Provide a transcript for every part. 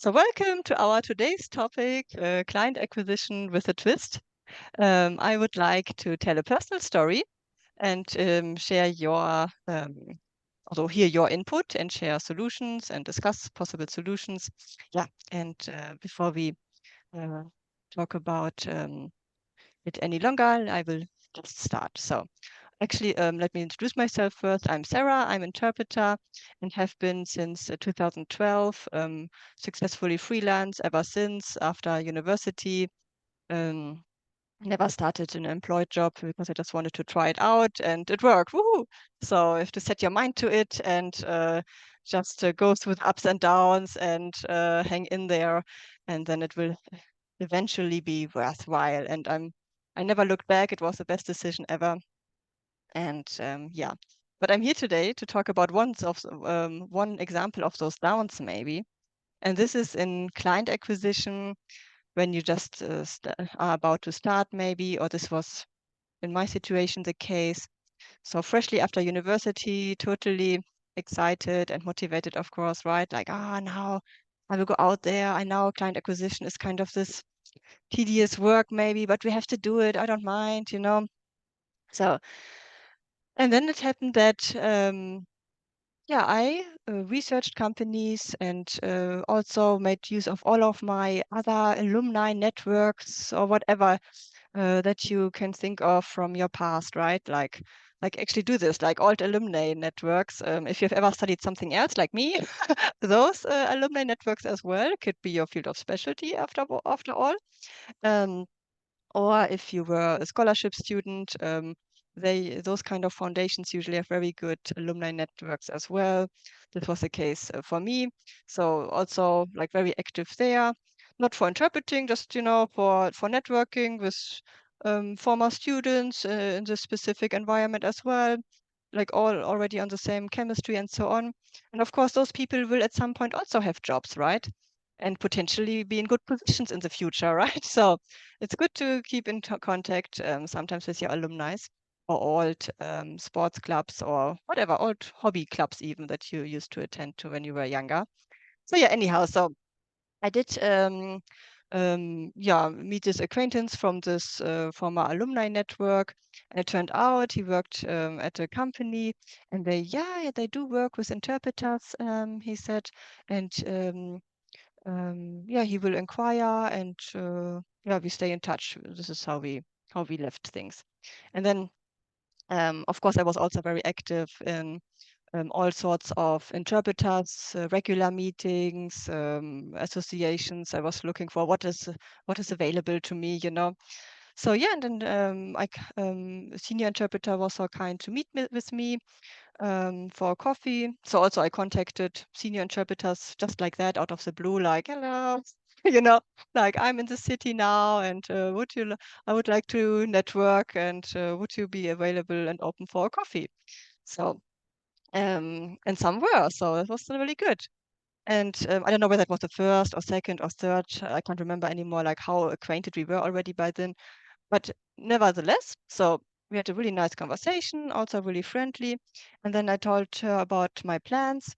So welcome to our today's topic, client acquisition with a twist. I would like to tell a personal story and share also hear your input and share solutions and discuss possible solutions. Yeah, and before we uh, talk about it any longer, I will just start. So actually, let me introduce myself first. I'm Sarah. I'm interpreter and have been since 2012, successfully freelance ever since after university. Um, Never started an employed job because I just wanted to try it out and it worked. Woohoo! So you have to set your mind to it and just go through the ups and downs and hang in there, and then it will eventually be worthwhile. And I never looked back. It was the best decision ever. And yeah, but I'm here today to talk about one example of those downs, maybe. And this is in client acquisition when you just are about to start, maybe, or this was in my situation the case. So freshly after university, totally excited and motivated, of course, right? Like, now I will go out there. I know client acquisition is kind of this tedious work, maybe, but we have to do it. I don't mind. So, and then it happened that yeah, I researched companies and also made use of all of my other alumni networks or whatever that you can think of from your past, right? Like actually do this, like alt alumni networks. If you've ever studied something else like me, those alumni networks as well could be your field of specialty after all. Um, or if you were a scholarship student, those kind of foundations usually have very good alumni networks as well. This was the case for me. So also like very active there, not for interpreting, just for networking with former students in this specific environment as well, like all already on the same chemistry and so on. And of course, those people will at some point also have jobs, right? And potentially be in good positions in the future, right? So it's good to keep in contact sometimes with your alumni or old sports clubs or whatever, old hobby clubs even that you used to attend to when you were younger. So yeah, anyhow, so I did yeah, meet this acquaintance from this former alumni network. And it turned out he worked at a company, and they do work with interpreters, he said. And yeah, he will inquire, and yeah, we stay in touch. This is how we left things. And then of course I was also very active in all sorts of interpreters, regular meetings, associations. I was looking for what is available to me. So yeah, and then a senior interpreter was so kind to meet with me for coffee. So also I contacted senior interpreters just like that out of the blue, like, hello, you know, like I'm in the city now, and I would like to network, and would you be available and open for a coffee? So and some were, so it was really good. And I don't know whether it was the first or second or third. I can't remember anymore, like how acquainted we were already by then. But nevertheless, so we had a really nice conversation, also really friendly. And then I told her about my plans.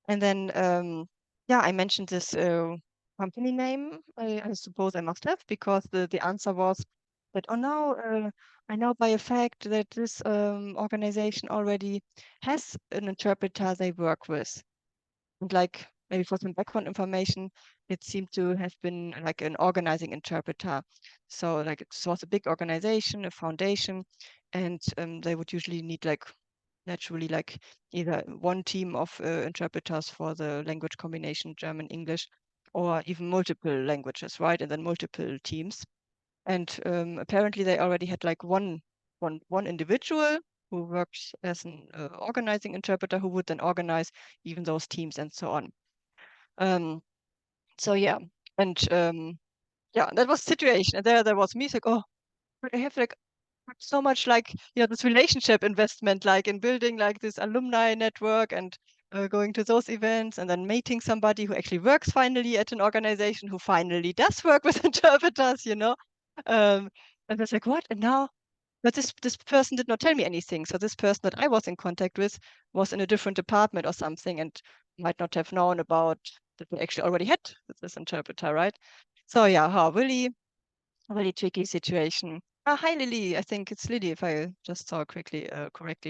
And then, yeah, I mentioned this company name. I suppose I must have, because the answer was that, oh no, I know by a fact that this organization already has an interpreter they work with. And like maybe for some background information, it seemed to have been like an organizing interpreter. So like it was a big organization, a foundation, and they would usually need like naturally like either one team of interpreters for the language combination German, English, or even multiple languages, right? And then multiple teams. And apparently they already had like one individual who works as an organizing interpreter who would then organize even those teams and so on. Um, so yeah, and yeah, that was the situation. And there was me, it's like, oh, but I have like so much like this relationship investment, like in building like this alumni network and going to those events and then meeting somebody who actually works finally at an organization who finally does work with interpreters. Um, and it's like, what? And now, but this person did not tell me anything. So this person that I was in contact with was in a different department or something and might not have known about that we actually already had this interpreter, right? So yeah, really tricky situation. Hi Lily, I think it's Lily if I just saw correctly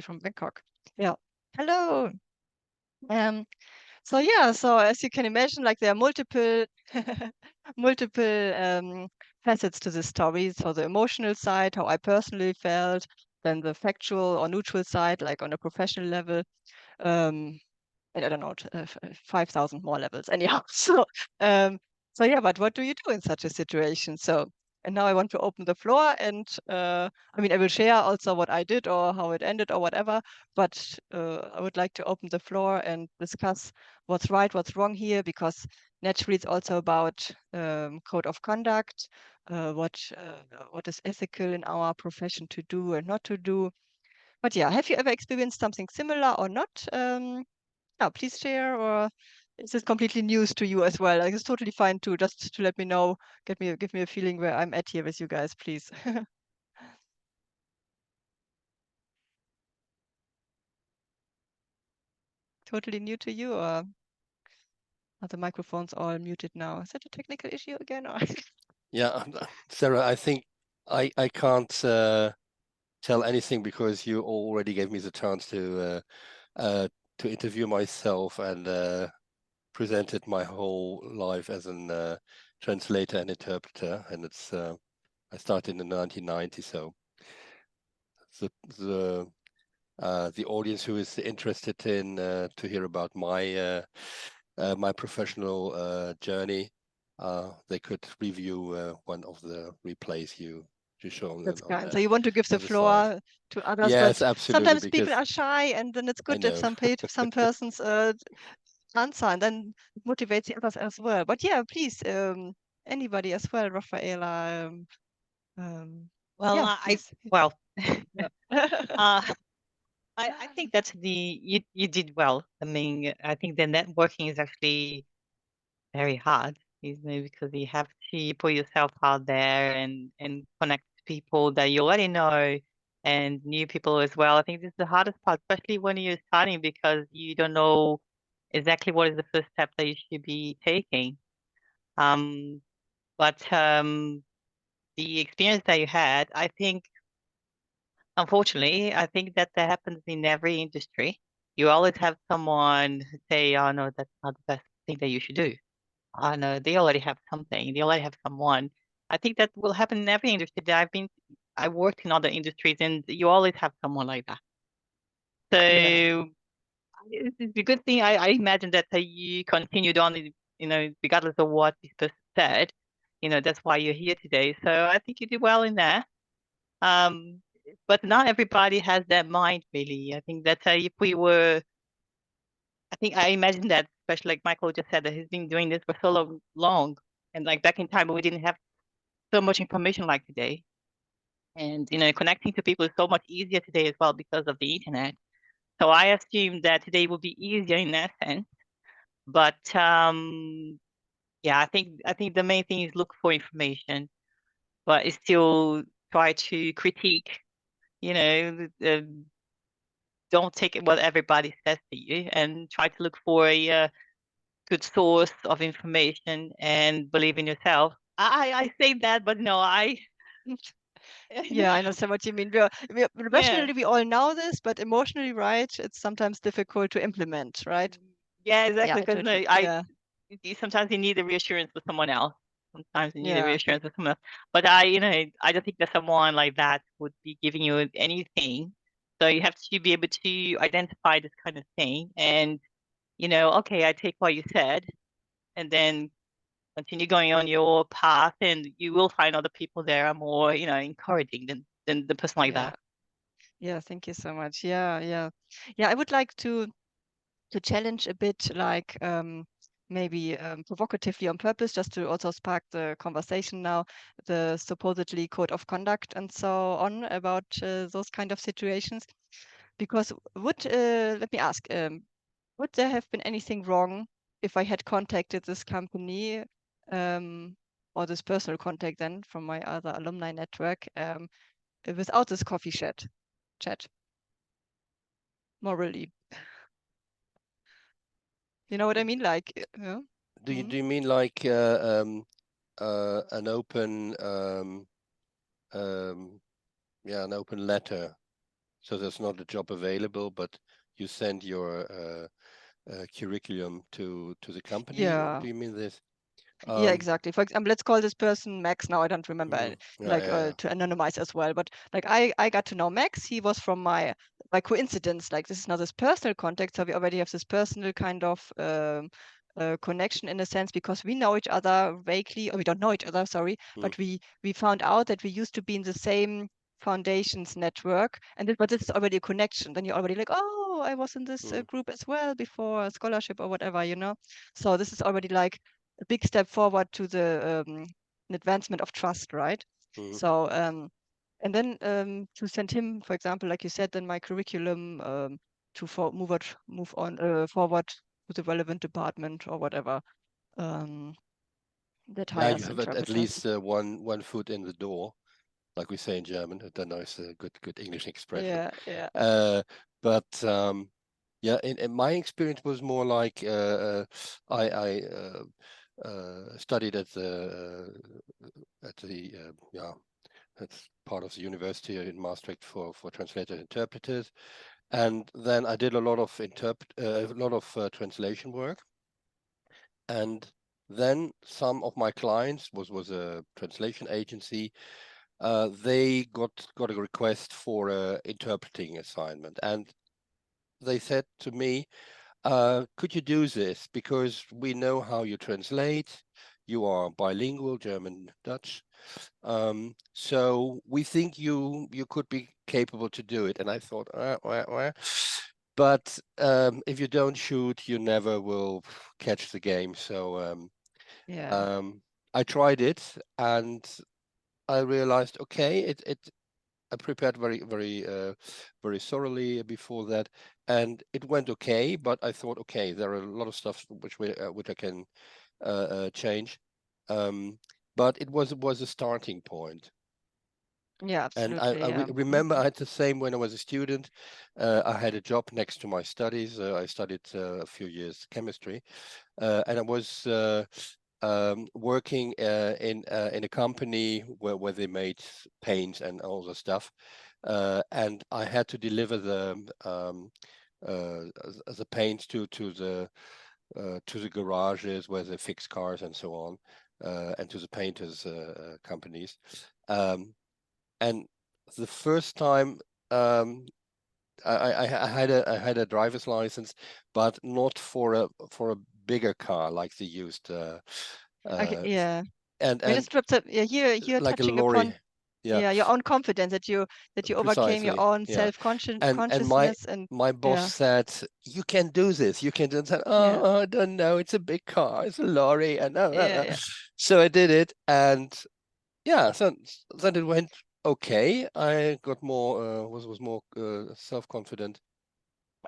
from Bangkok. Yeah. Hello. Um, so yeah, so as you can imagine, like there are multiple multiple facets to this story. So the emotional side, how I personally felt, then the factual or neutral side, like on a professional level. Um, and I don't know, 5,000 more levels. Anyhow, so yeah, but what do you do in such a situation? So, and now I want to open the floor, and I mean, I will share also what I did or how it ended or whatever. But I would like to open the floor and discuss what's right, what's wrong here, because naturally it's also about code of conduct, what is ethical in our profession to do and not to do. But yeah, have you ever experienced something similar or not? Yeah, please share, or is this completely news to you as well? Like, it's totally fine too, just to let me know, give me a feeling where I'm at here with you guys, please. Totally new to you, or are the microphones all muted now? Is that a technical issue again, or? Yeah, Sarah, I think I can't tell anything because you already gave me the chance to interview myself and presented my whole life as an translator and interpreter, and it's I started in 1990, so the the audience who is interested in to hear about my professional journey, they could review one of the replays you shown That's on kind. So you want to give the the slide. floor to others, but Yes, absolutely, sometimes people because are shy, and then it's I good if know. some persons answer, and then it motivates the others as well. But yeah, please, anybody as well, Rafaela. Well, Yeah, I please. well, Yeah. uh, I think that's you did well. I mean, I think the networking is actually very hard, isn't it? Because you have to put yourself out there and connect to people that you already know and new people as well. I think this is the hardest part, especially when you're starting, because you don't know exactly what is the first step that you should be taking. Um, but the experience that you had, I think, unfortunately, I think that that happens in every industry. You always have someone say, "Oh no, that's not the best thing that you should do." Oh no, they already have something. They already have someone. I think that will happen in every industry that I worked in other industries, and you always have someone like that. Yeah. So it's a good thing. I imagine that you continued on, regardless of what this person said. That's why you're here today. So I think you did well in there. Um, but not everybody has that mind, really. I think that if we were, I think I imagine that, especially like Michael just said, that he's been doing this for so long, and like back in time, we didn't have so much information like today. And connecting to people is so much easier today as well because of the internet. So I assume that today will be easier in that sense. But yeah, I think the main thing is look for information, but it's still try to critique. Don't take what everybody says to you, and try to look for a good source of information and believe in yourself. I say that, but no, Yeah, I understand what you mean. yeah. Rationally, we all know this, but emotionally, right, it's sometimes difficult to implement, right? Yeah, Yeah, exactly. I Because no, totally, yeah, sometimes you need a reassurance with someone else. Sometimes you need a yeah, reassurance with someone else. But I don't think that someone like that would be giving you anything. So you have to be able to identify this kind of thing, and okay, I take what you said, and then continue going on your path, and you will find other people there are more, encouraging than the person like yeah, that. yeah. Thank you so much. Yeah, yeah, yeah. I would like to challenge a bit, like maybe provocatively on purpose, just to also spark the conversation now, the supposedly code of conduct and so on about those kind of situations. Because let me ask, would there have been anything wrong if I had contacted this company or this personal contact then from my other alumni network without this coffee chat morally? You know what I mean? Like, do you mean like an open an open letter? So there's not a job available, but you send your curriculum to the company, or Yeah. do you mean this? Yeah, exactly. For example, let's call this person Max now. I don't remember, Yeah. to anonymize as well. But like I got to know Max. He was from my by coincidence. Like this is not this personal contact, so we already have this personal kind of connection in a sense because we know each other vaguely, or we don't know each other. Sorry, but we found out that we used to be in the same foundations network, but this is already a connection. Then you're already like, oh, I was in this group as well before a scholarship or whatever, you know. So this is already like a big step forward to the an advancement of trust, right? So and then to send him, for example, like you said, then my curriculum to move on forward to the relevant department or whatever that Yeah, you hires have at interpreters. least one foot in the door, like we say in German. I don't know, it's a good English expression. Yeah. But yeah, in my experience was more like I studied at the that's part of the university in Maastricht for translators and interpreters, and then I did a lot of translation work, and then some of my clients was a translation agency. They got a request for a interpreting assignment, and they said to me, could you do this? Because we know how you translate. You are bilingual, German, Dutch. So we think you could be capable to do it. And I thought, but if you don't shoot, you never will catch the game. So Yeah. I tried it, and I realized, okay, I prepared very thoroughly before that, and it went okay. But I thought, okay, there are a lot of stuff which I can change. But it was a starting point. Yeah, And absolutely. Yeah. remember, I had the same when I was a student. I had a job next to my studies. I studied a few years chemistry, and I was working in a company where they made paints and all the stuff, and I had to deliver the paints to the garages where they fix cars and so on, and to the painters companies. And the first time I had a driver's license, but not for a bigger car like the used Yeah. I mean, and yeah, here you're like a touching lorry. upon Yeah, your own confidence that you overcame your precisely. own Yeah, self-conscious and my consciousness and my boss yeah, said, "You can do this. You can do that." yeah, Oh, I don't know. It's a big car. It's a lorry, and yeah. so I did it, and yeah, so then it went okay. I got more was more self-confident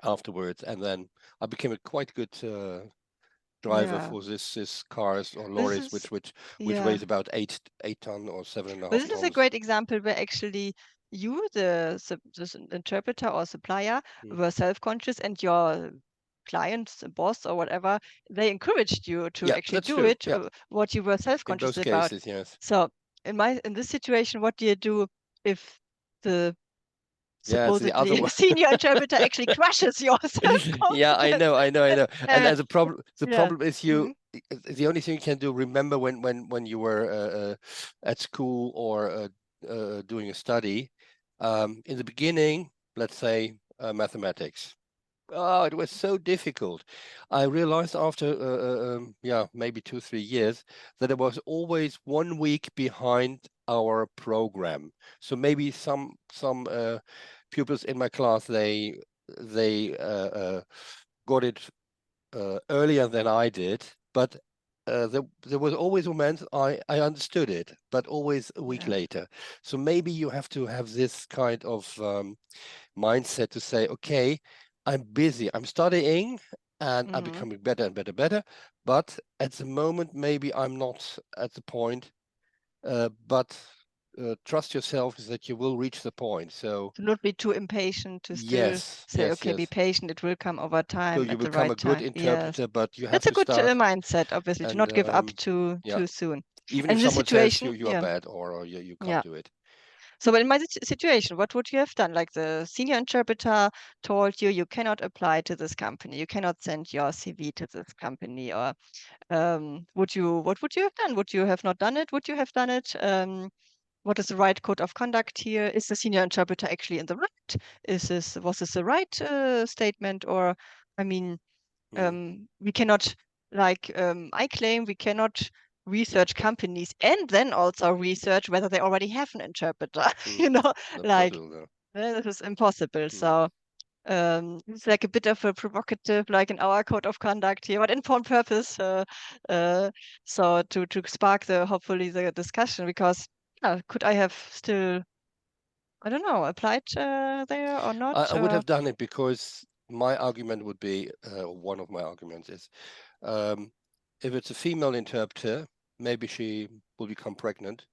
afterwards, and then I became a quite good driver Yeah. for this cars or This lorries, is which yeah. weighs about 8 ton or seven and a But half this is a tons. great example where actually you, the interpreter or supplier, Mm. were self-conscious and your clients, boss or whatever, they encouraged you to Yeah, actually that's do true. it, Yeah, what you were in self-conscious both about. cases, yes. So in this situation, what do you do if the Yeah, it's the other supposedly one. senior interpreter actually crushes your Yeah, I self-confidence? know, I know, I know. And Uh, the yeah. problem is Mhm. the only thing you can do. Remember when you were at school or doing a study, in the beginning, let's say mathematics. Oh, it was so difficult. I realized after maybe 2 3 years that I was always 1 week behind our program. So maybe some pupils in my class they got it earlier than I did, but there was always a moment I understood it, but always a week Yeah. later. So maybe you have to have this kind of mindset to say, okay, I'm busy, I'm studying, and I'm Mhm. becoming better and better. But at the moment, maybe I'm not at the point. But trust yourself is that you will reach the point. So To not be too impatient, to still yes, say, yes, okay, be yes. patient, it will come over So time you at the become a right good time. Yes. interpreter, but you have That's a to good start. mindset, obviously, to not give up too Yeah, soon. even And if in this someone says situation, you are bad or you Yeah. can't do it. So in my situation, what would you have done? Like the senior interpreter told you, you cannot apply to this company, you cannot send your CV to this company, or what would you have done? Would you have not done it? Would you have done it? What is the right code of conduct here? Is the senior interpreter actually in the right? Was this the right statement? Or, I mean, we cannot, like I claim, we cannot research companies and then also research whether they already have an interpreter. You know, Not like possible, no. this is impossible. So it's like a bit of a provocative, like in our code of conduct here, but in on purpose. So to spark hopefully the discussion, because could I have still, I don't know, applied there or not? I would have done it because my argument would be, one of my arguments is, if it's a female interpreter, maybe she will become pregnant,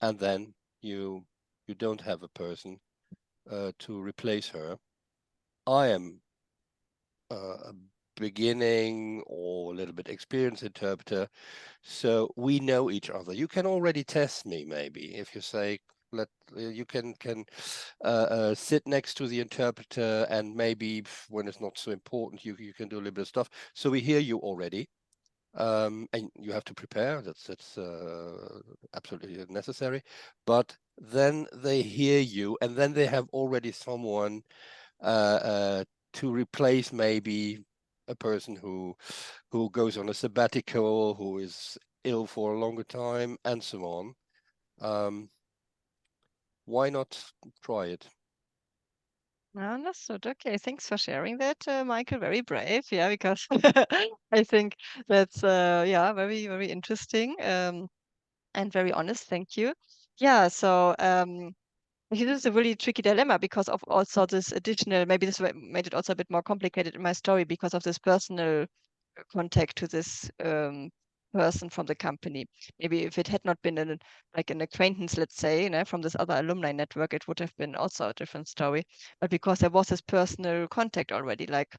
and then you don't have a person to replace her. I am a beginning or a little bit experienced interpreter, so we know each other. You can already test me, maybe, if you say, you can sit next to the interpreter, and maybe when it's not so important, you can do a little bit of stuff. So we hear you already, and you have to prepare. That's absolutely necessary. But then they hear you, and then they have already someone to replace maybe a person who goes on a sabbatical, who is ill for a longer time, and so on. Why not try it? Understood. Okay, thanks for sharing that, Michael. Very brave. Yeah, because I think that's very, very interesting, and very honest. Thank you. Yeah, so this is a really tricky dilemma because of also this additional, maybe this made it also a bit more complicated in my story because of this personal contact to this person from the company. Maybe if it had not been like an acquaintance, let's say, from this other alumni network, it would have been also a different story. But because there was this personal contact already, like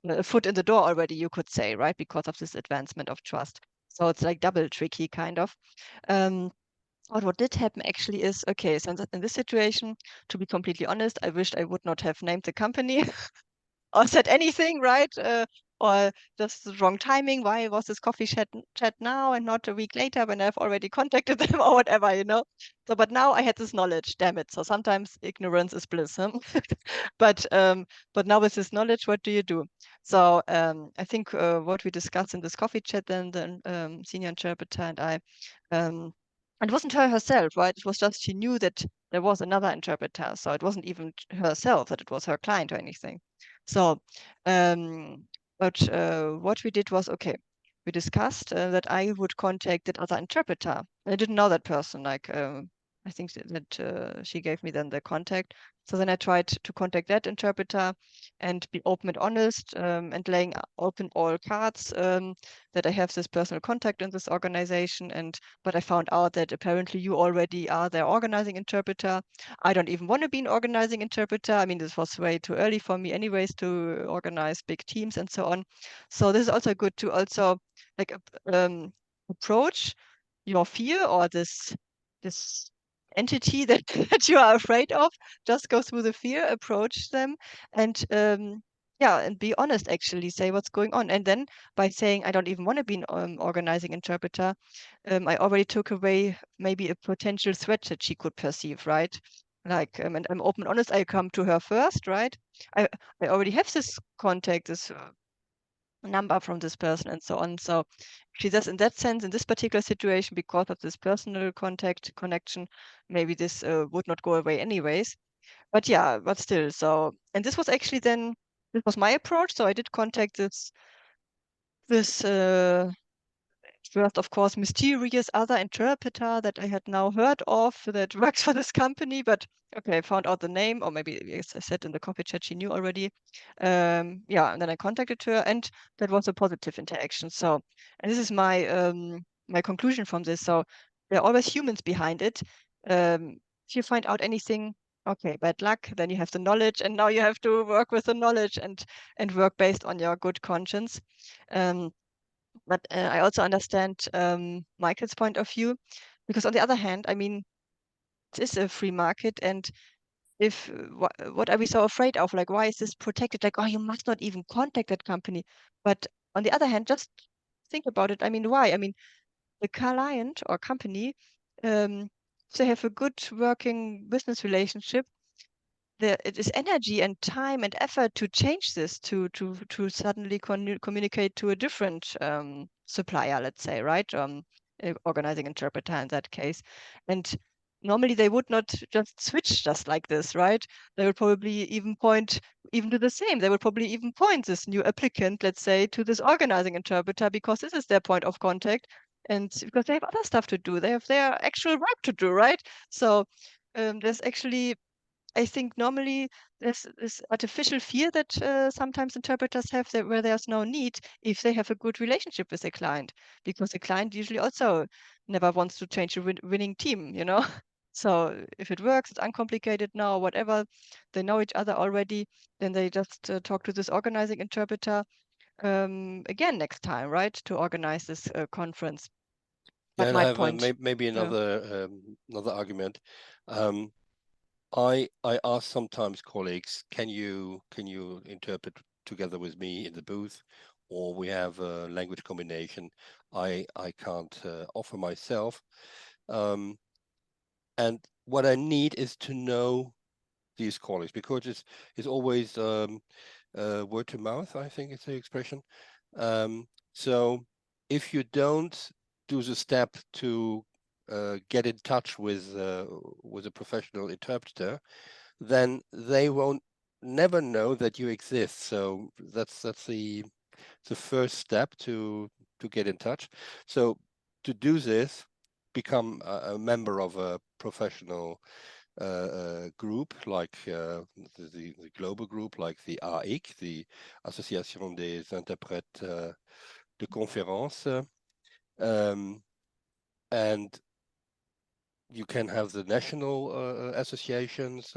a foot in the door already, you could say, right? Because of this advancement of trust. So it's like double tricky, kind of. But what did happen actually is, okay, so in this situation, to be completely honest, I wished I would not have named the company or said anything, right? Or just the wrong timing. Why was this coffee chat now and not a week later when I've already contacted them or whatever, you know? So, but now I had this knowledge, damn it. So sometimes ignorance is bliss, huh? But now with this knowledge, what do you do? So I think what we discussed in this coffee chat, then the senior interpreter and I, it wasn't her herself, right? It was just she knew that there was another interpreter. So it wasn't even herself, that it was her client or anything. So, but what we did was, okay, we discussed that I would contact that other interpreter. I didn't know that person. Like, I think that she gave me then the contact. So then I tried to contact that interpreter and be open and honest, and laying open all cards, that I have this personal contact in this organization. But I found out that apparently you already are their organizing interpreter. I don't even want to be an organizing interpreter. I mean, this was way too early for me anyways to organize big teams and so on. So this is also good to also like approach your fear or this entity that, that you are afraid of. Just go through the fear, approach them, and and be honest, actually say what's going on. And then by saying I don't even want to be an organizing interpreter, I already took away maybe a potential threat that she could perceive, right? Like, and I'm open, honest. I come to her first, right? I I already have this contact, this number from this person, and so on. So she says, in that sense, in this particular situation, because of this personal connection, maybe this would not go away anyways. But yeah, but still. So, and this was actually then this was my approach. So I did contact this first, of course, mysterious other interpreter that I had now heard of that works for this company. But okay, I found out the name, or maybe as I said in the coffee chat, she knew already. And then I contacted her, and that was a positive interaction. So, and this is my my conclusion from this. So there are always humans behind it. If you find out anything, okay, bad luck, then you have the knowledge, and now you have to work with the knowledge and work based on your good conscience. But I also understand Michael's point of view, because on the other hand, I mean, it is a free market, and if what are we so afraid of? Like, why is this protected? Like, oh, you must not even contact that company. But on the other hand, just think about it. I mean, why? I mean, the client or company, if they have a good working business relationship, it is energy and time and effort to change this, to suddenly communicate to a different supplier, let's say, right? Organizing interpreter in that case. And normally they would not just switch just like this, right? They would probably even point even to the same. They would probably even point this new applicant, let's say, to this organizing interpreter, because this is their point of contact. And because they have other stuff to do, they have their actual work to do, right? So there's actually, I think normally there's this artificial fear that sometimes interpreters have, that where there's no need if they have a good relationship with the client, because the client usually also never wants to change a winning team, you know. So if it works, it's uncomplicated now, whatever, they know each other already, then they just talk to this organizing interpreter again next time, right, to organize this conference. Yeah, But and I my have point, maybe yeah. another argument. I ask sometimes colleagues, can you interpret together with me in the booth, or we have a language combination. I can't offer myself, and what I need is to know these colleagues, because it's always word to mouth, I think it's the expression. So if you don't do the step to get in touch with a professional interpreter, then they won't never know that you exist. So that's the first step to get in touch. So to do this, become a member of a professional group, like the global group, like the AIC, the Association des Interprètes de Conférence, and you can have the national associations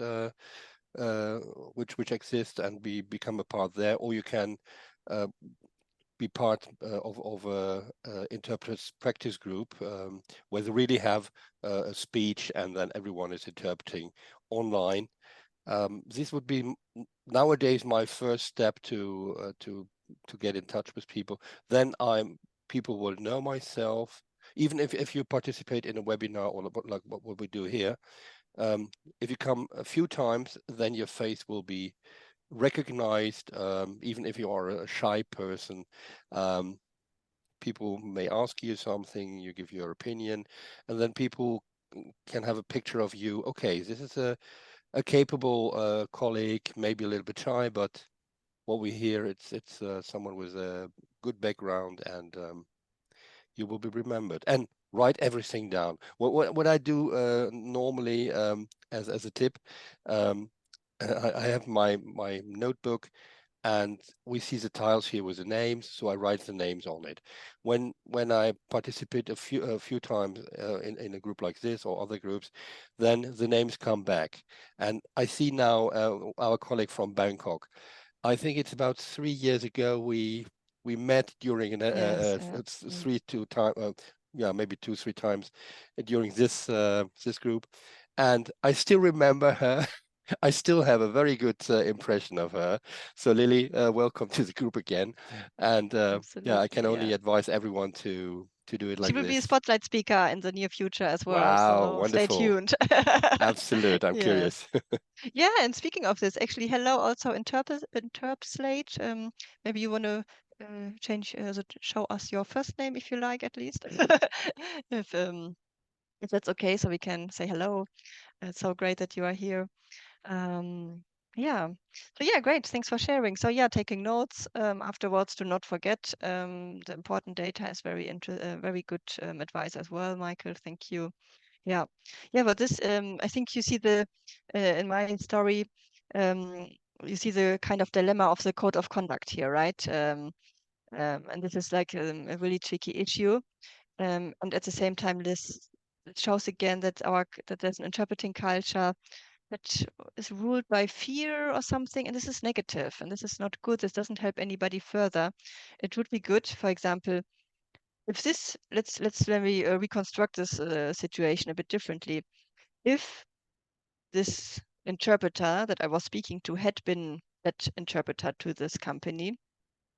which exist and become a part there, or you can be part of a interpreters practice group where they really have a speech and then everyone is interpreting online. This would be nowadays my first step to get in touch with people. Then people will know myself. Even if you participate in a webinar or like what we do here, if you come a few times, then your face will be recognized. Even if you are a shy person, people may ask you something, you give your opinion, and then people can have a picture of you. Okay, this is a capable colleague, maybe a little bit shy, but what we hear, it's someone with a good background, and you will be remembered. And write everything down. What I do normally as a tip, I have my notebook, and we see the tiles here with the names, so I write the names on it. When I participate a few times in a group like this or other groups, then the names come back. And I see now our colleague from Bangkok. I think it's about 3 years ago we met during an Yes, yeah. maybe 2-3 times during this group, and I still remember her. I still have a very good impression of her. So Lily, welcome to the group again. And yeah, I can Absolutely, only yeah. advise everyone to do it She like will be a this. spotlight speaker in the near future as well, Wow, so stay wonderful. tuned. Absolute. I'm Yes. curious. Yeah, and speaking of this, actually, hello also Interpslate. Maybe you want to change, show us your first name if you like, at least. If that's okay, so we can say hello. It's so great that you are here. Um, yeah. So yeah, great. Thanks for sharing. So yeah, taking notes afterwards. Do not forget the important data is very good advice as well, Michael. Thank you. Yeah, yeah. But this, I think you see the in my story, um, you see the kind of dilemma of the code of conduct here, right? And this is like a really tricky issue. And at the same time, shows again that there's an interpreting culture that is ruled by fear or something, and this is negative, and this is not good. This doesn't help anybody further. It would be good, for example, if this let me reconstruct this situation a bit differently. If this interpreter that I was speaking to had been that interpreter to this company,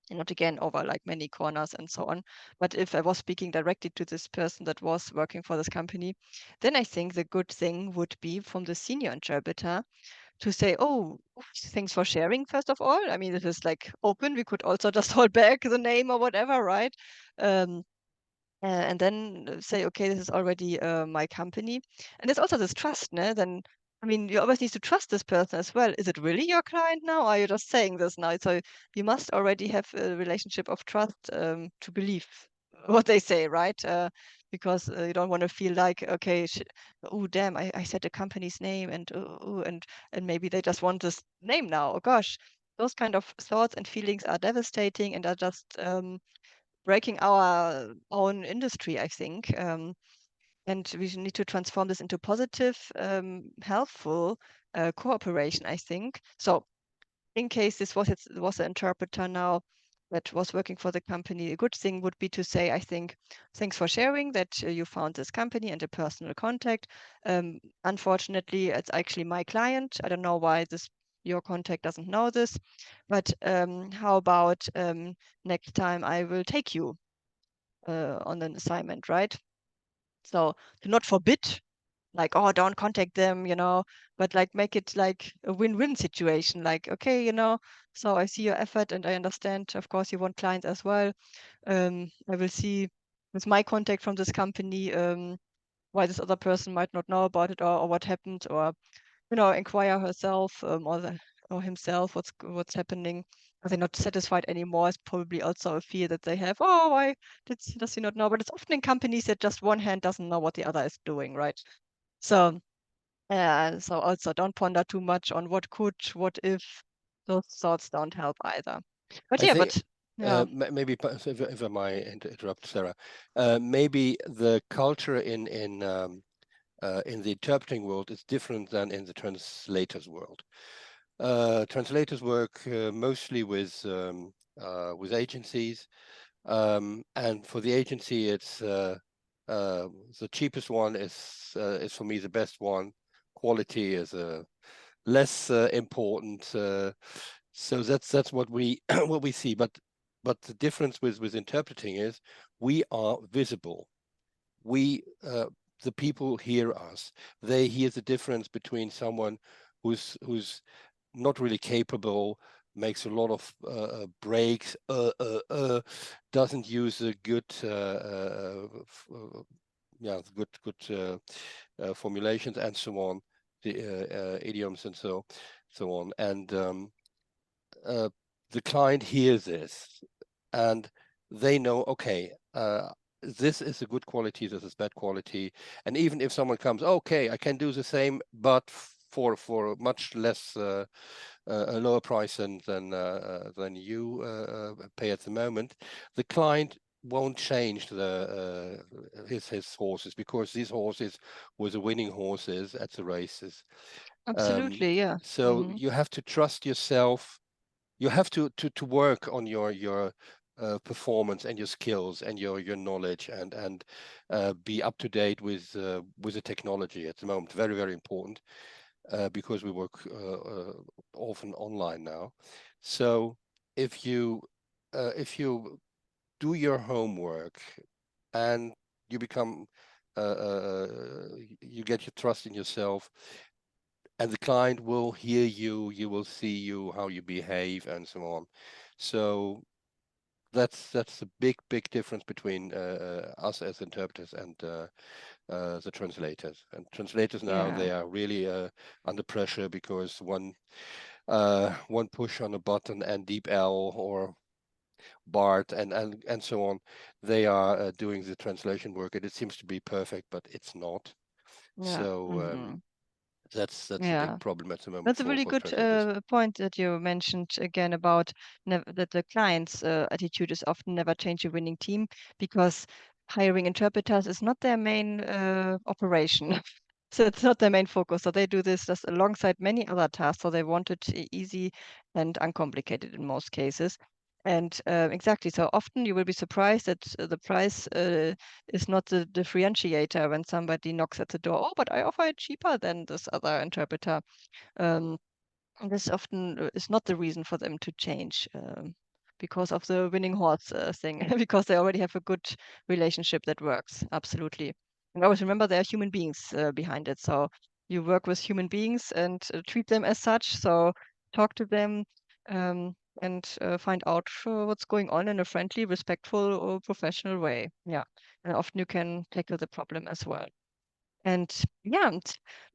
and not again over like many corners and so on, but if I was speaking directly to this person that was working for this company, then I think the good thing would be from the senior interpreter to say, oh, thanks for sharing, first of all. I mean, it is like open. We could also just hold back the name or whatever, right? And then say, okay, this is already my company. And there's also this trust, no? Then, I mean, you always need to trust this person as well. Is it really your client now? Or are you just saying this now? So you must already have a relationship of trust to believe what they say, right? Because you don't want to feel like, okay, oh, damn, I said the company's name and maybe they just want this name now. Oh, gosh. Those kind of thoughts and feelings are devastating and are just breaking our own industry, I think. And we need to transform this into positive, helpful cooperation, I think. So in case this was an interpreter now that was working for the company, a good thing would be to say, I think, thanks for sharing that you found this company and a personal contact. Unfortunately, it's actually my client. I don't know why your contact doesn't know this, but how about next time I will take you on an assignment, right? So to not forbid, like, oh, don't contact them, but like make it like a win-win situation. Like, okay, so I see your effort and I understand, of course, you want clients as well. I will see with my contact from this company why this other person might not know about it or what happened, or inquire herself or himself what's happening. Are they not satisfied anymore? It's probably also a fear that they have. Oh, why does he not know? But it's often in companies that just one hand doesn't know what the other is doing, right? So, so also don't ponder too much on what could, what if. Those thoughts don't help either. But I yeah, think but yeah, maybe if I might interrupt, Sarah, maybe the culture in the interpreting world is different than in the translators world. Translators work mostly with agencies, and for the agency, it's the cheapest one is for me the best one. Quality is less important. So that's what we what we see. But the difference with interpreting is we are visible. We the people hear us. They hear the difference between someone who's not really capable, makes a lot of breaks, doesn't use a good formulations and so on, the idioms and so on. And the client hears this and they know, okay, this is a good quality, this is bad quality. And even if someone comes, okay, I can do the same, but for much less a lower price than you pay at the moment, the client won't change his horses, because these horses were the winning horses at the races. absolutely, yeah. So you have to trust yourself. You have to work on your performance and your skills and your knowledge and be up to date with the technology at the moment. Very, very important. Because we work often online now. So if you do your homework and you become you get your trust in yourself, and the client will hear you will see you, how you behave and so on. So that's a big difference between us as interpreters and the translators. And translators now, Yeah. they are really under pressure, because one push on a button and deep L or BART and so on, they are doing the translation work, and it seems to be perfect, but it's not. Yeah. So that's a big Yeah. problem at the moment That's a for really good translators. point that you mentioned again about that the client's attitude is often never change a winning team, because hiring interpreters is not their main operation. So it's not their main focus. So they do this just alongside many other tasks. So they want it easy and uncomplicated in most cases. And exactly, so often you will be surprised that the price is not the differentiator when somebody knocks at the door. Oh, but I offer it cheaper than this other interpreter. This often is not the reason for them to change because of the winning horse thing, because they already have a good relationship that works. Absolutely. And always remember there are human beings behind it. So you work with human beings and treat them as such. So talk to them and find out what's going on in a friendly, respectful, or professional way. Yeah. And often you can tackle the problem as well. And yeah, and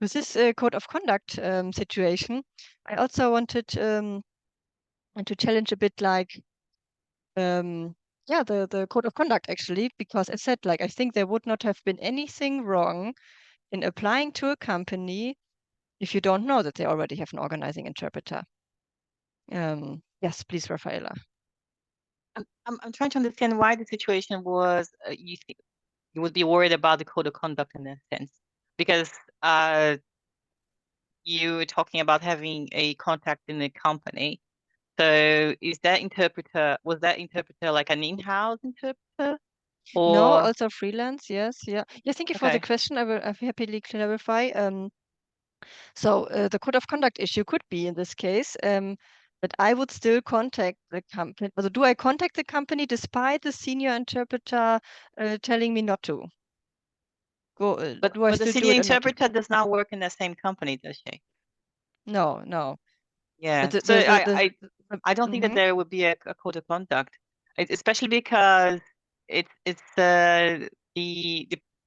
with this code of conduct situation, I also wanted to challenge a bit like, yeah, the code of conduct actually, because I said, like, I think there would not have been anything wrong in applying to a company if you don't know that they already have an organizing interpreter. Yes, please, Rafaela. I'm trying to understand why the situation was you would be worried about the code of conduct in that sense, because you were talking about having a contact in the company. So was that interpreter like an in-house interpreter? No, Or also freelance. Yes, yeah. Yeah, thank you for the okay, question. I'll happily clarify. So the code of conduct issue could be in this case that I would still contact the company. So do I contact the company despite the senior interpreter telling me not to? Do I but the still do senior it or not? interpreter does not work in the same company, does she? No, no. Yeah. The So the the, the, I don't think that mhm. there would be a code of conduct, especially because it's the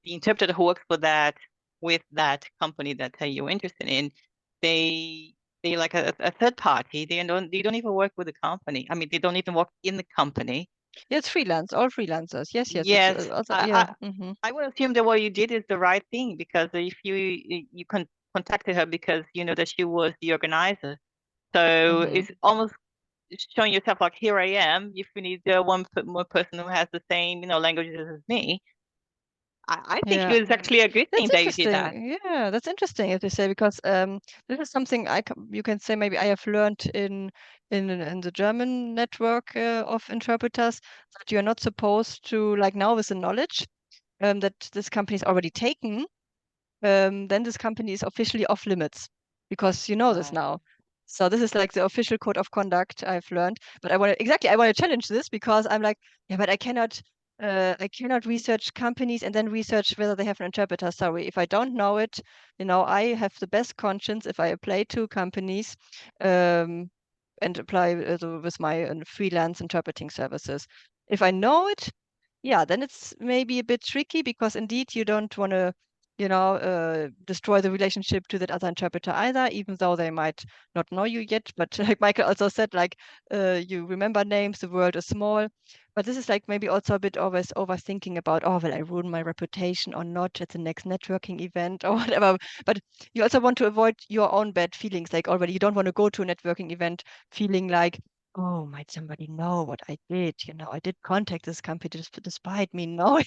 interpreter who works with that company that you're interested in. They like a third party. They don't even work with the company. I mean, they don't even work in the company. Yeah, it's freelance, all freelancers. Yes, yes. It's Yes, also yeah. I would assume that what you did is the right thing, because if you contacted her because you know that she was the organizer. So Mm-hmm. it's almost showing yourself like, here I am. If you need one more person who has the same, languages as me, I think Yeah. it was actually a good That's thing that you did that. interesting. Yeah, that's interesting if you say because this is something you can say maybe I have learned in the German network of interpreters that you're not supposed to like now with the knowledge that this company is already taken, then this company is officially off limits because you know this Right. now. So this is like the official code of conduct I've learned. But I want to challenge this because I'm like, yeah, but I cannot research companies and then research whether they have an interpreter. Sorry, if I don't know it, I have the best conscience if I apply to companies um, and apply with my freelance interpreting services. If I know it, yeah, then it's maybe a bit tricky because indeed you don't want to destroy the relationship to that other interpreter either, even though they might not know you yet. But like Michael also said, like you remember names, the world is small. But this is like maybe also a bit always overthinking about, oh, will I ruin my reputation or not at the next networking event or whatever. But you also want to avoid your own bad feelings. Like already, you don't want to go to a networking event feeling like, oh, might somebody know what I did? I did contact this company despite me knowing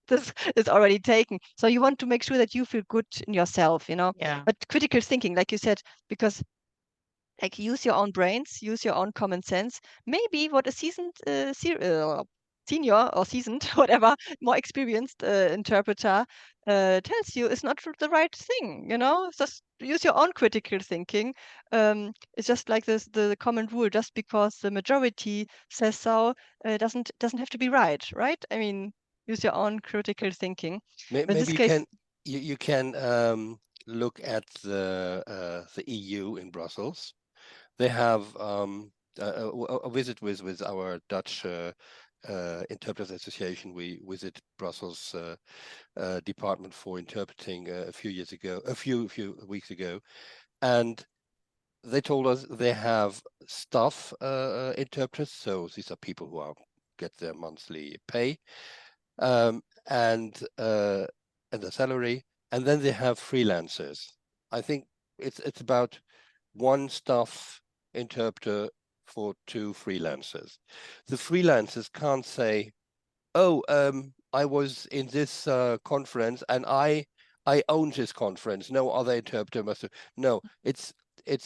this is already taken. So you want to make sure that you feel good in yourself, Yeah. But critical thinking, like you said, because like use your own brains, use your own common sense. Maybe what a seasoned senior or seasoned, whatever, more experienced interpreter tells you is not the right thing, Just use your own critical thinking. It's just like this, the common rule, just because the majority says so, doesn't have to be right, right? I mean, use your own critical thinking. In this Maybe case, you can look at the EU in Brussels. They have a visit with our Dutch Interpreters Association. We visit Brussels Department for Interpreting a few weeks ago, and they told us they have staff interpreters. So these are people who get their monthly pay and the salary, and then they have freelancers. I think it's about one staff interpreter for two freelancers. The freelancers can't say, "Oh, I was in this conference, and I owned this conference. No other interpreter must have. No, it's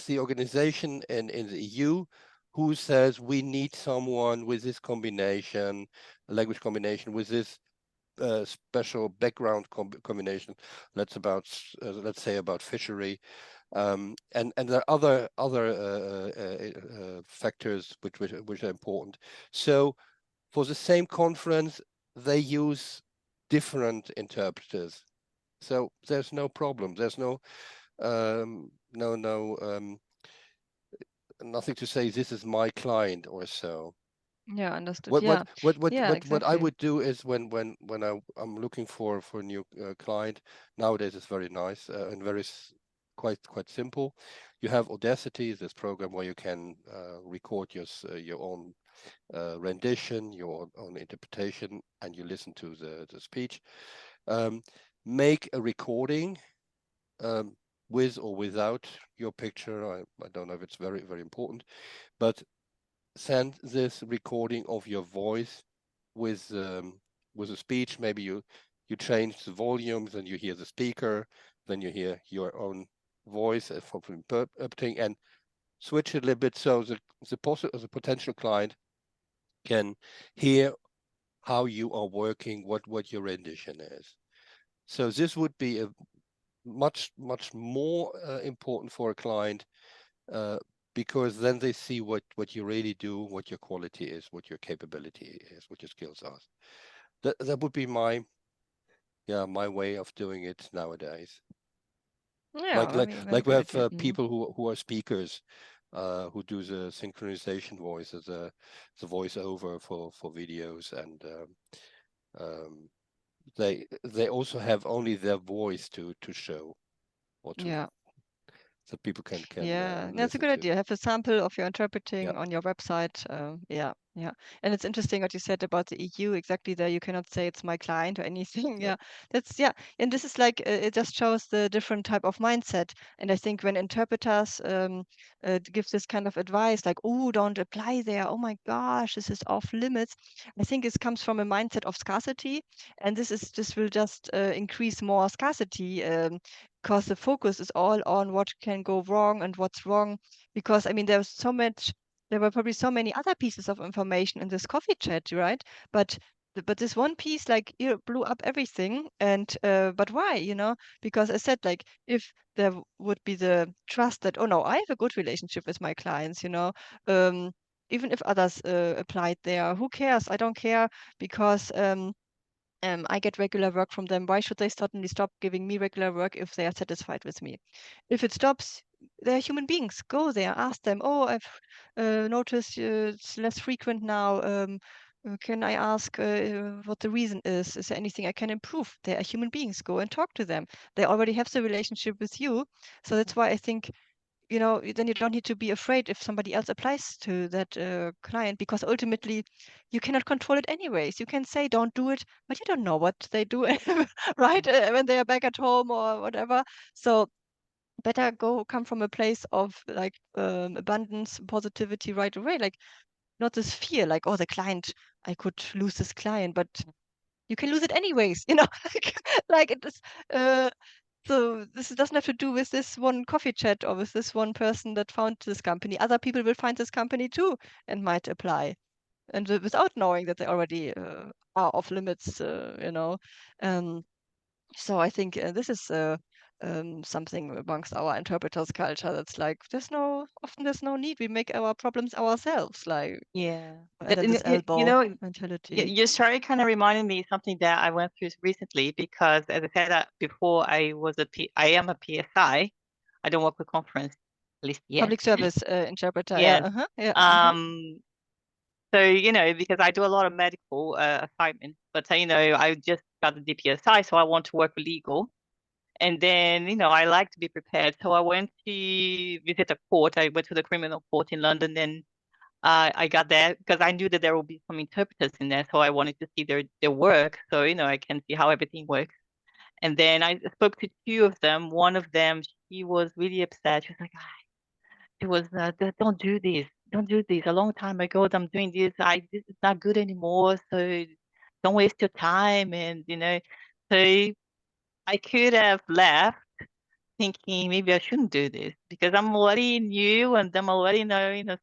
the organization in the EU who says we need someone with this combination, language combination, with this special background combination. That's about let's say about fishery, and there are other factors which are important. So for the same conference, they use different interpreters. So there's no problem. There's nothing to say this is my client or so. Yeah, understood. What Yeah. what what Yeah, what I exactly. would do is when I'm looking for a new client nowadays, it's very nice and very quite simple. You have Audacity, this program where you can record your own rendition, your own interpretation, and you listen to the speech. Make a recording with or without your picture. I don't know if it's very important, but send this recording of your voice with a speech. Maybe you change the volumes and you hear the speaker, then you hear your own voice from interpreting, and switch it a little bit so the potential client can hear how you are working, what your rendition is. So this would be a much more important for a client because then they see what you really do, what your quality is, what your capability is, what your skills are. That would be my way of doing it nowadays. Yeah, very We good have idea. people who are speakers who do the synchronization voice as the voiceover for videos, and they also have only their voice to show or to Yeah. so people can Yeah, that's a listen good to. idea. Have a sample of your Yeah. interpreting on your website. Yeah, yeah. And it's interesting what you said about the EU. Exactly there, you cannot say it's my client or anything. No. Yeah, that's yeah. And this is like it just shows the different type of mindset. And I think when interpreters give this kind of advice, like, oh, don't apply there. Oh my gosh, this is off limits. I think it comes from a mindset of scarcity, and this will just increase more scarcity. Because the focus is all on what can go wrong and what's wrong. Because I mean, there were probably so many other pieces of information in this coffee chat, right? But but this one piece like blew up everything. And but why? Because I said, like, if there would be the trust that, oh no, I have a good relationship with my clients, um, even if others applied there, who cares? I don't care because I get regular work from them. Why should they suddenly stop giving me regular work if they are satisfied with me? If it stops, they're human beings. Go there, ask them. Oh, I've noticed it's less frequent now. Can I ask what the reason is? Is there anything I can improve? They are human beings. Go and talk to them. They already have the relationship with you. So that's why I think then you don't need to be afraid if somebody else applies to that client, because ultimately you cannot control it anyways. You can say don't do it, but you don't know what they do, right? When they are back at home or whatever. So better come from a place of like abundance, positivity right away, like not this fear, like, oh, the client, I could lose this client, but you can lose it anyways, like it is. So this doesn't have to do with this one coffee chat or with this one person that found this company. Other people will find this company too and might apply, and without knowing that they already are off limits. So I think this is something amongst our interpreters culture that's like often there's no need. We make our problems ourselves, like, Yeah. and then this You elbow know, mentality. your story kind of reminded me something that I went through recently because, as I said before, I am a PSI. I don't work with conference, at least yet. Public service interpreter. Yeah. Yes. Yeah. So, because I do a lot of medical assignments, but I just got the DPSI, so I want to work with legal. And then, I like to be prepared. So I went to visit a court. I went to the criminal court in London, and I got there because I knew that there will be some interpreters in there. So I wanted to see their work. So, I can see how everything works. And then I spoke to two of them. One of them, she was really upset. She was like, it was, don't do this. Don't do this. A long time ago, I'm doing this. This is not good anymore. So don't waste your time. And, so I could have left thinking maybe I shouldn't do this because I'm already new and I'm already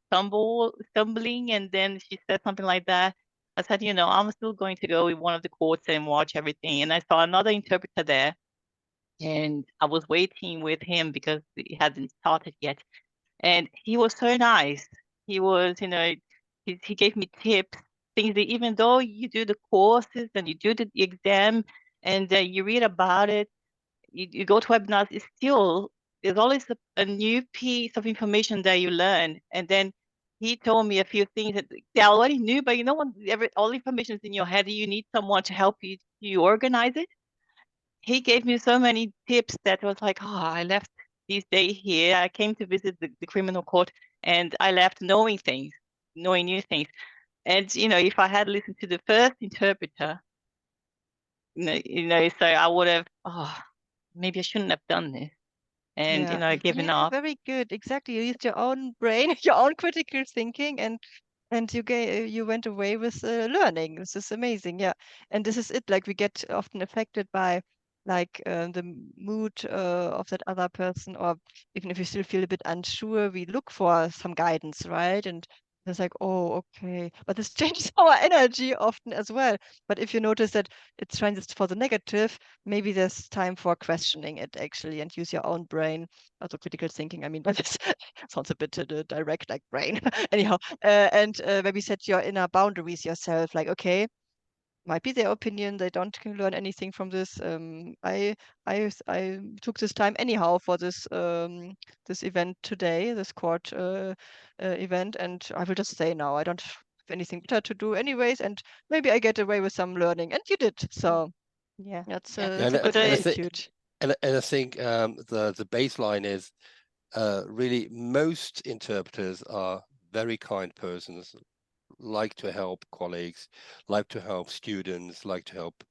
stumbling. And then she said something like that. I said, I'm still going to go in one of the courts and watch everything. And I saw another interpreter there, and I was waiting with him because it hadn't started yet. And he was so nice. He was, he gave me tips, things that even though you do the courses and you do the exam and you read about it, you go to webinars, it's still, there's always a new piece of information that you learn. And then he told me a few things that they already knew, but when all information is in your head, you need someone to help you organize it. He gave me so many tips that was like, oh, I left this day here. I came to visit the criminal court, and I left knowing things, knowing new things. And if I had listened to the first interpreter, so I would have, maybe I shouldn't have done this, and given up. Very good. Exactly. You used your own brain, your own critical thinking, and you went away with learning. This is amazing. Yeah, and this is it. Like we get often affected by like the mood of that other person, or even if you still feel a bit unsure, we look for some guidance, right? And it's like, oh, okay, but this changes our energy often as well. But if you notice that it's trying this for the negative, maybe there's time for questioning it actually and use your own brain. Also critical thinking, I mean, but this sounds a bit direct, like brain. Anyhow, and maybe set your inner boundaries yourself, like, okay, might be their opinion, they don't learn anything from this. I took this time anyhow for this event today, this court event, and I will just say now I don't have anything better to do anyways, and maybe I get away with some learning, and you did. So Yeah, that's yeah. that's a good attitude. And I think the baseline is really most interpreters are very kind persons, like to help colleagues, like to help students, like to help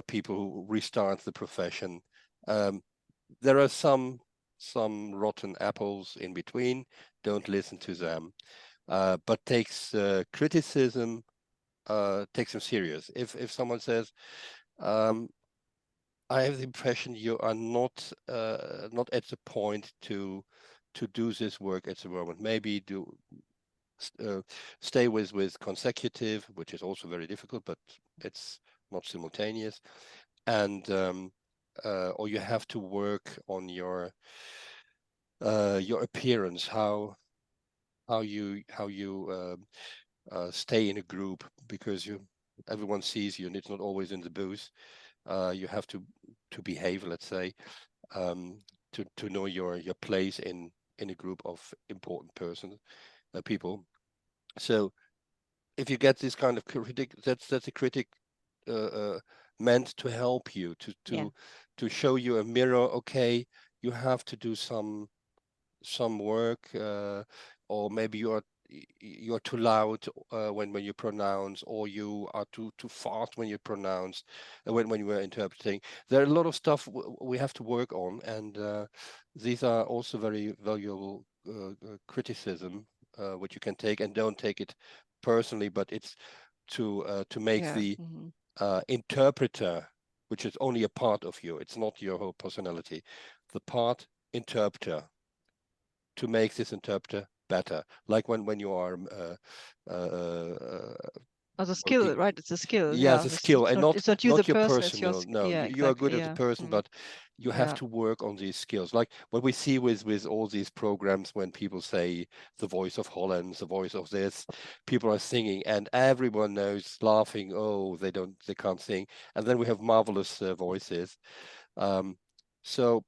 people who restart the profession. There are some rotten apples in between. Don't listen to them, but takes criticism, takes them serious. If someone says, I have the impression you are not at the point to do this work at the moment. Maybe do stay with consecutive, which is also very difficult, but it's not simultaneous. And or you have to work on your appearance, how you stay in a group, because everyone sees you and it's not always in the booth. You have to behave, let's say, to know your place in a group of important people. So if you get this kind of critic, that's a critic meant to help you, to show you a mirror. Okay, you have to do some work, or maybe you're too loud when you pronounce, or you are too fast when you pronounce, when you are interpreting. There are a lot of stuff we have to work on, and these are also very valuable criticism, which you can take, and don't take it personally, but it's to make the interpreter, which is only a part of you, it's not your whole personality, the part interpreter, to make this interpreter better. Like when you are as a skill, working, right? It's a skill. yeah, the skill, and It's not you the your person, it's your personal. No, yeah, you are good exactly. as a Yeah. person, but you have to work on these skills. Like what we see with all these programs, when people say the voice of Holland, the voice of this, people are singing and everyone knows, laughing, oh, they can't sing, and then we have marvelous voices. So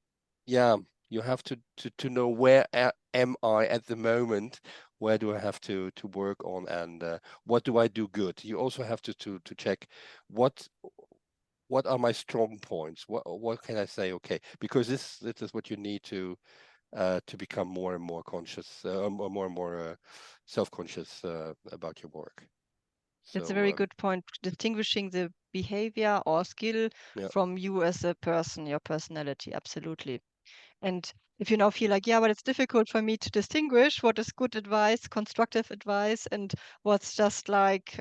yeah, you have to know where am I at the moment, where do I have to work on, and what do I do good. You also have to check what are my strong points, what can I say, okay, because this is what you need to become more and more conscious, more and more self-conscious about your work. That's a So very good point, distinguishing the behavior or skill yeah. from you as a person, your personality. Absolutely. And if you now feel like, yeah, but it's difficult for me to distinguish what is good advice, constructive advice, and what's just like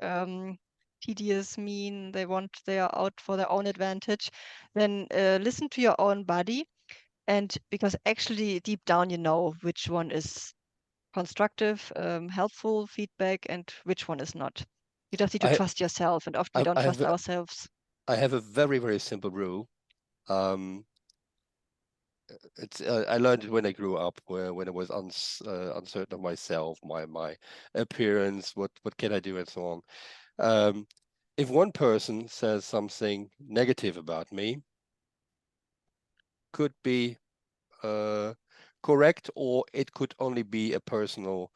tedious, mean, they are out for their own advantage, then listen to your own body. And because actually deep down, you know which one is constructive, helpful feedback and which one is not. You just need to I trust yourself, and often we don't trust ourselves. I have a very, very simple rule. I learned it when I grew up, when I was uncertain of myself, my appearance, what can I do, and so on. If one person says something negative about me, could be correct, or it could only be a personal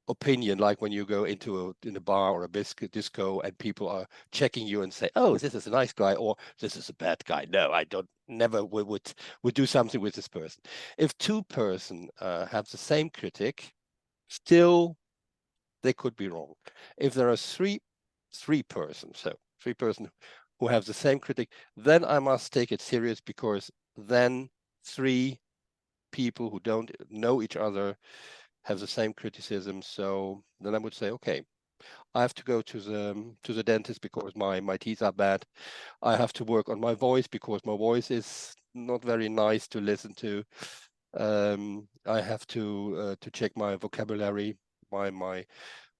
opinion, like when you go in a bar or a disco and people are checking you and say, oh, this is a nice guy, or this is a bad guy. No, I don't never would do something with this person. If two person have the same critic, still they could be wrong. If there are three persons who have the same critic, then I must take it serious, because then three people who don't know each other have the same criticism. So then I would say, okay, I have to go to the dentist because my teeth are bad. I have to work on my voice because my voice is not very nice to listen to. I have to check my vocabulary. My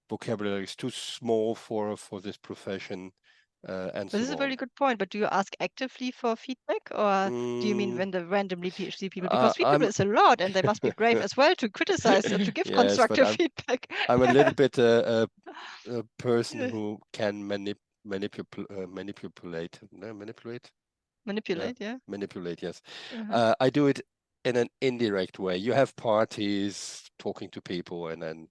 vocabulary is too small for this profession, and This so is a on. very good point, but do you ask actively for feedback, or do you mean when the randomly see people? Because three people is a lot, and they must be brave as well to criticize or to give Yes, but constructive feedback. I'm a little bit a person who can manipulate. No, manipulate. Manipulate, yeah. Manipulate, yes. Uh-huh. I do it in an indirect way. You have parties, talking to people, and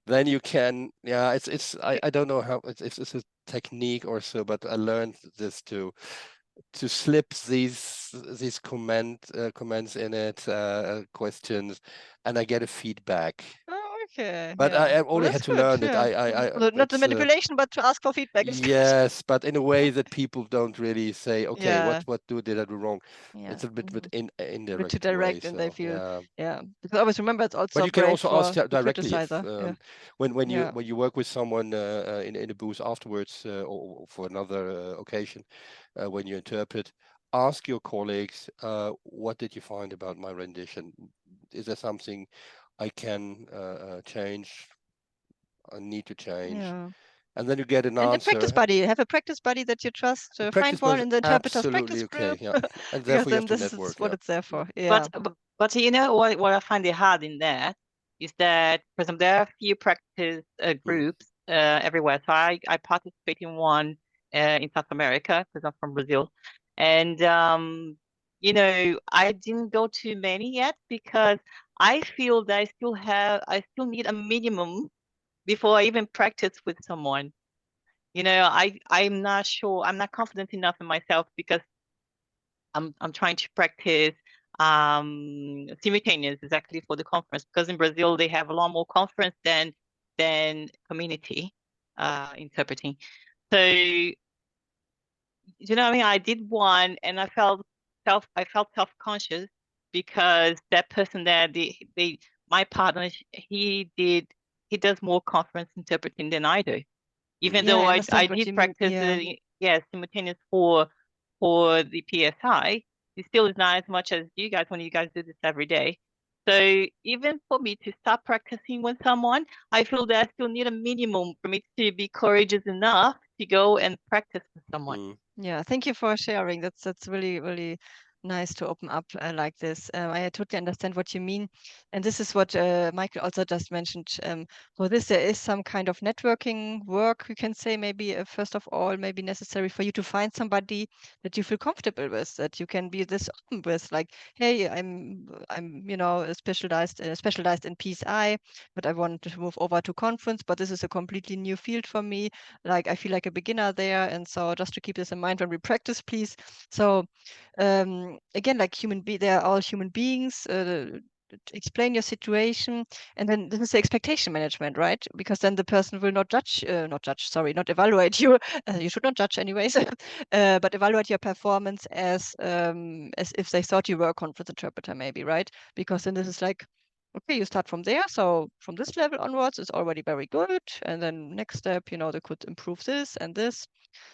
then you can, yeah, I don't know how it's a technique or so, but I learned this to slip these comments in it, questions, and I get a feedback. Oh, okay. But Yeah. I Well, only that's had to good. learn it. Yeah. Not the It's manipulation, but to ask for feedback is good. yes, but in a way that people don't really say, okay, Yeah. what did I do wrong? Yeah. It's a bit A bit too indirect way. direct, and they So feel, yeah. yeah. Because I always remember it's But also you can brave also ask for the directly if criticizer. Yeah. when Yeah. you work with someone in a booth afterwards, or for another occasion, when you interpret, ask your colleagues, what did you find about my rendition? Is there something I can change? I need to change, Yeah. and then you get an And a practice answer. buddy. Have a practice buddy that you trust. The Find practice one was in the interpreter's practice absolutely okay, group, yeah, and because therefore you have then to this is network, what yeah. it's there for. But Yeah. but you know what I find it hard in that is that, for example, there are a few practice groups everywhere. So I participate in one in South America because I'm from Brazil, and you know, I didn't go to many yet because I feel that I still need a minimum before I even practice with someone. You know, I'm not sure, I'm not confident enough in myself because I'm trying to practice simultaneous exactly for the conference, because in Brazil they have a lot more conference than community interpreting. So you know what I mean? I did one and I felt self-conscious because that person there, my partner, he does more conference interpreting than I do. Even Yeah, though I I understand what did you mean. practice Yeah. simultaneous for the PSI, it still is not as much as you guys when you guys do this every day. So even for me to start practicing with someone, I feel that I still need a minimum for me to be courageous enough to go and practice with someone. Yeah, thank you for sharing. That's really, really nice to open up like this. I totally understand what you mean. And this is what Michael also just mentioned. For this, there is some kind of networking work, you can say, maybe first of all, maybe necessary for you to find somebody that you feel comfortable with, that you can be this open with. Like, hey, I'm specialized in PSI, but I want to move over to conference, but this is a completely new field for me. Like, I feel like a beginner there, and so just to keep this in mind when we practice, please. So again, like they're all human beings. Explain your situation, and then this is the expectation management, right? Because then the person will not evaluate you. You should not judge anyways, but evaluate your performance as if they thought you were a conference interpreter, maybe, right? Because then this is like, okay, you start from there. So from this level onwards, it's already very good. And then next step, they could improve this and this.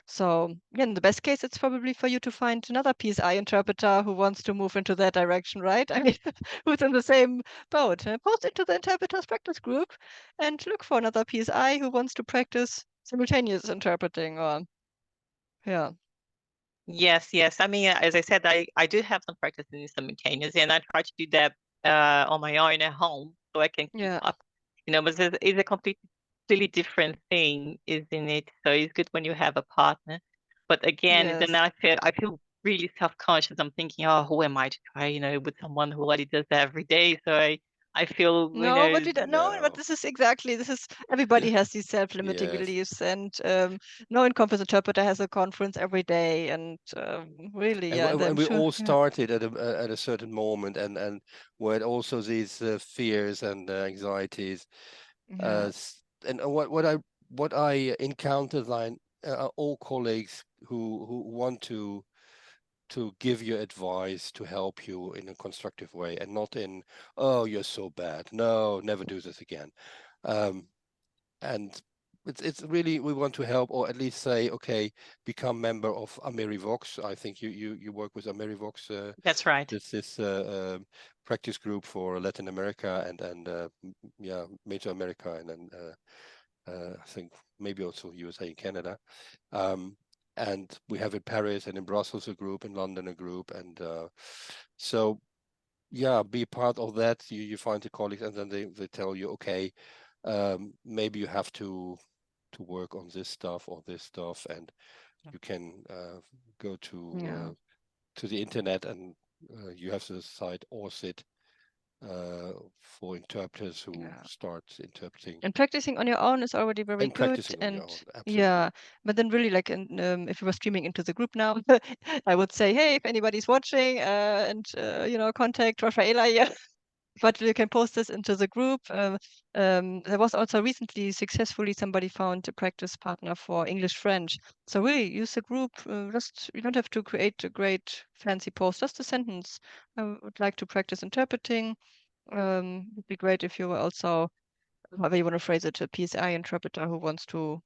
So yeah, in the best case, it's probably for you to find another PSI interpreter who wants to move into that direction, right? I mean, who's in the same boat. Post into the interpreters practice group and look for another PSI who wants to practice simultaneous interpreting. Or yeah, Yes, yes. I mean, as I said, I do have some practice in simultaneous, and I try to do that on my own at home so I can keep yeah, up. But it's a completely different thing, isn't it? So it's good when you have a partner. But again, then yes. I feel really self-conscious. I'm thinking, oh, who am I to try, with someone who already does that every day? So I feel, No, but we don't know. But No. this is everybody has these self-limiting Yes. beliefs, and no in-conference interpreter has a conference every day, and really, And, yeah, and I'm we sure, all yeah, started at a certain moment, and where also these fears and anxieties. yeah, And what I encounter, like are all colleagues who want to give you advice, to help you in a constructive way, and not in, oh, you're so bad, no, never do this again. And it's really, we want to help, or at least say, okay, become member of Amerivox. I think you work with Amerivox. that's right. This practice group for Latin America and yeah, Major America, and then I think maybe also USA and Canada. And we have in Paris and in Brussels a group, in London a group, and so yeah, be part of that. You find the colleagues, and then they tell you, okay, maybe you have to work on this stuff or this stuff, and you can go yeah. to the internet, and you have the site ORCID for interpreters who Yeah. start interpreting And practicing on your own is already very and good. practicing on And your own. Absolutely. yeah, but then really like, if you were streaming into the group now, I would say, hey, if anybody's watching, and contact Rafaela here. But you can post this into the group. There was also recently successfully somebody found a practice partner for English French. So really use the group. Just you don't have to create a great fancy post. Just a sentence. I would like to practice interpreting. It'd be great if you were also, however you want to phrase it, a PSI interpreter who wants to,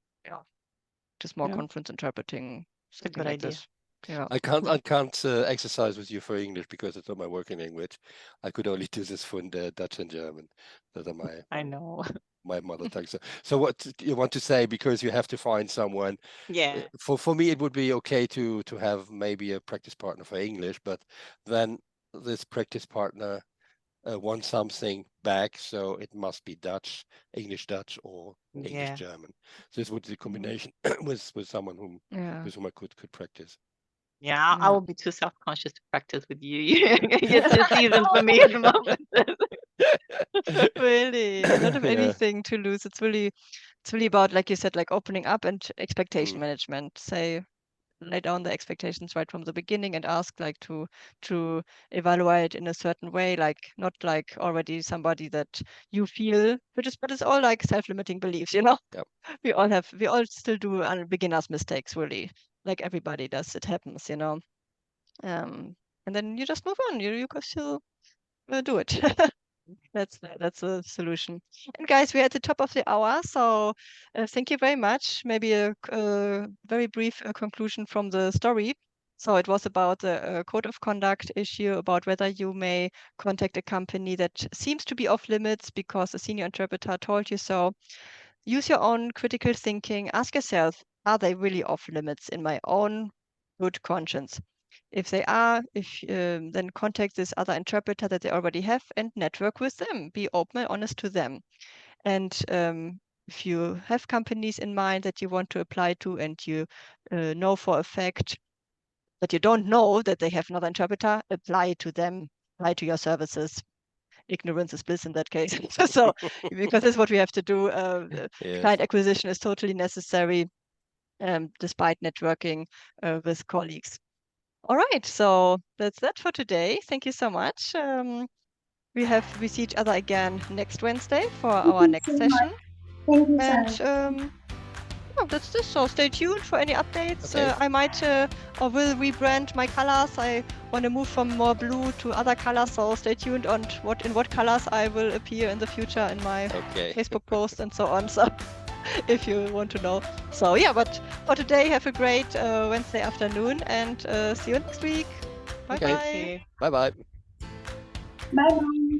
just more Yeah. conference interpreting, It's a something good like idea. this. Yeah. I can't exercise with you for English because it's not my working language. I could only do this for Dutch and German. Those are my I know. my mother tongue. So what you want to say, because you have to find someone. Yeah. For me, it would be okay to have maybe a practice partner for English, but then this practice partner wants something back, so it must be Dutch, English Dutch, or English Yeah. German. This would be the combination with someone Yeah. with whom I could practice. Yeah, I Yeah. will be too self-conscious to practice with you. You're too seasoned for me at the moment. Really, you don't have Yeah. anything to lose. It's really about, like you said, like opening up and expectation Mm. management. Say, lay down the expectations right from the beginning and ask like to evaluate in a certain way, like not like already somebody that you feel, but it's all like self-limiting beliefs, Yep. we all still do beginners mistakes, really, like everybody does. It happens, and then you just move on. You can still do it. That's a solution. And guys, we're at the top of the hour, so thank you very much. Maybe a very brief conclusion from the story. So it was about the code of conduct issue, about whether you may contact a company that seems to be off limits because a senior interpreter told you so. Use your own critical thinking. Ask yourself, are they really off limits in my own good conscience? If they are, then contact this other interpreter that they already have and network with them. Be open and honest to them. And if you have companies in mind that you want to apply to, and you know for a fact that you don't know that they have another interpreter, apply to them, apply to your services. Ignorance is bliss in that case. So, because that's what we have to do. Yes. Client acquisition is totally necessary, despite networking with colleagues. All right, so that's that for today. Thank you so much. We see each other again next Wednesday for our next session. Thank you, And Sarah. that's this. So stay tuned for any updates. Okay. I might or will rebrand my colors. I want to move from more blue to other colors. So stay tuned on in what colors I will appear in the future in my Okay. Facebook post and so on. So if you want to know. So yeah, but for today, have a great Wednesday afternoon and see you next week. Bye Okay. bye. you. Bye bye. Bye bye.